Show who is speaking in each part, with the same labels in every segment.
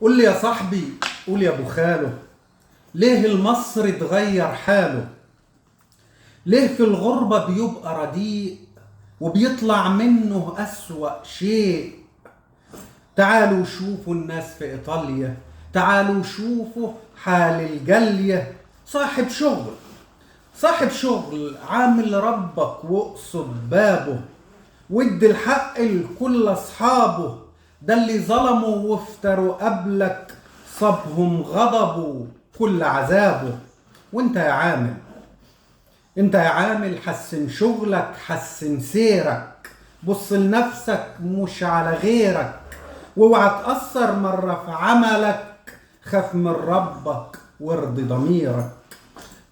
Speaker 1: قول لي يا صاحبي، قول يا ابو خاله، ليه المصري اتغير حاله؟ ليه في الغربة بيبقى رديء وبيطلع منه أسوأ شيء؟ تعالوا شوفوا الناس في إيطاليا، تعالوا شوفوا حال الجالية. صاحب شغل عامل ربك واقصد بابه، وادي الحق لكل أصحابه. ده اللي ظلموا وافتروا قبلك صابهم غضبه كل عذابه. وانت يا عامل حسن شغلك، حسن سيرك، بص لنفسك مش على غيرك، واوعى تأثر مرة في عملك، خاف من ربك وارضي ضميرك.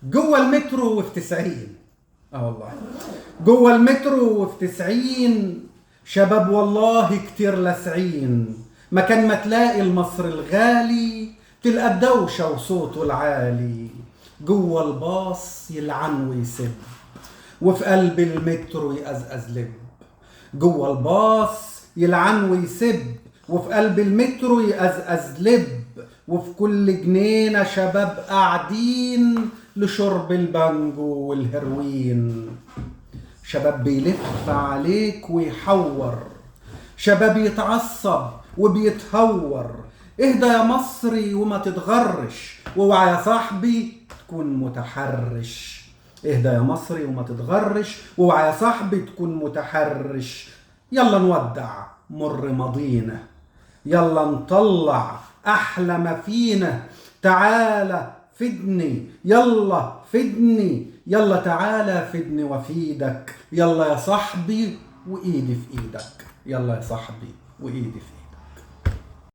Speaker 1: جوه المترو وفي 90، والله جوه المترو وفي 90 شباب والله كتير لاسعين. مكان ما تلاقي المصري الغالي تلقى الدوشة وصوته العالي. جوه الباص يلعن ويسب، وفي قلب المترو يقزقز لب. جوه الباص يلعن ويسب، وفي قلب المترو يقزقز لب. وفي كل جنينة شباب قاعدين لشرب البانجو والهيروين. شباب بيلف عليك ويحور، شباب يتعصب وبيتهور. اهدى يا مصري وما تتغرش، واوعى يا صاحبي تكون متحرش. اهدى يا مصري وما تتغرش، واوعى يا صاحبي تكون متحرش. يلا نودع مر ماضينا، يلا نطلع احلى ما فينا. تعالى فدني، يلا فدني، يلا تعالى فدني وفيدك. يلا يا صاحبي وايدي في ايدك، يلا يا صاحبي وايدي في ايدك.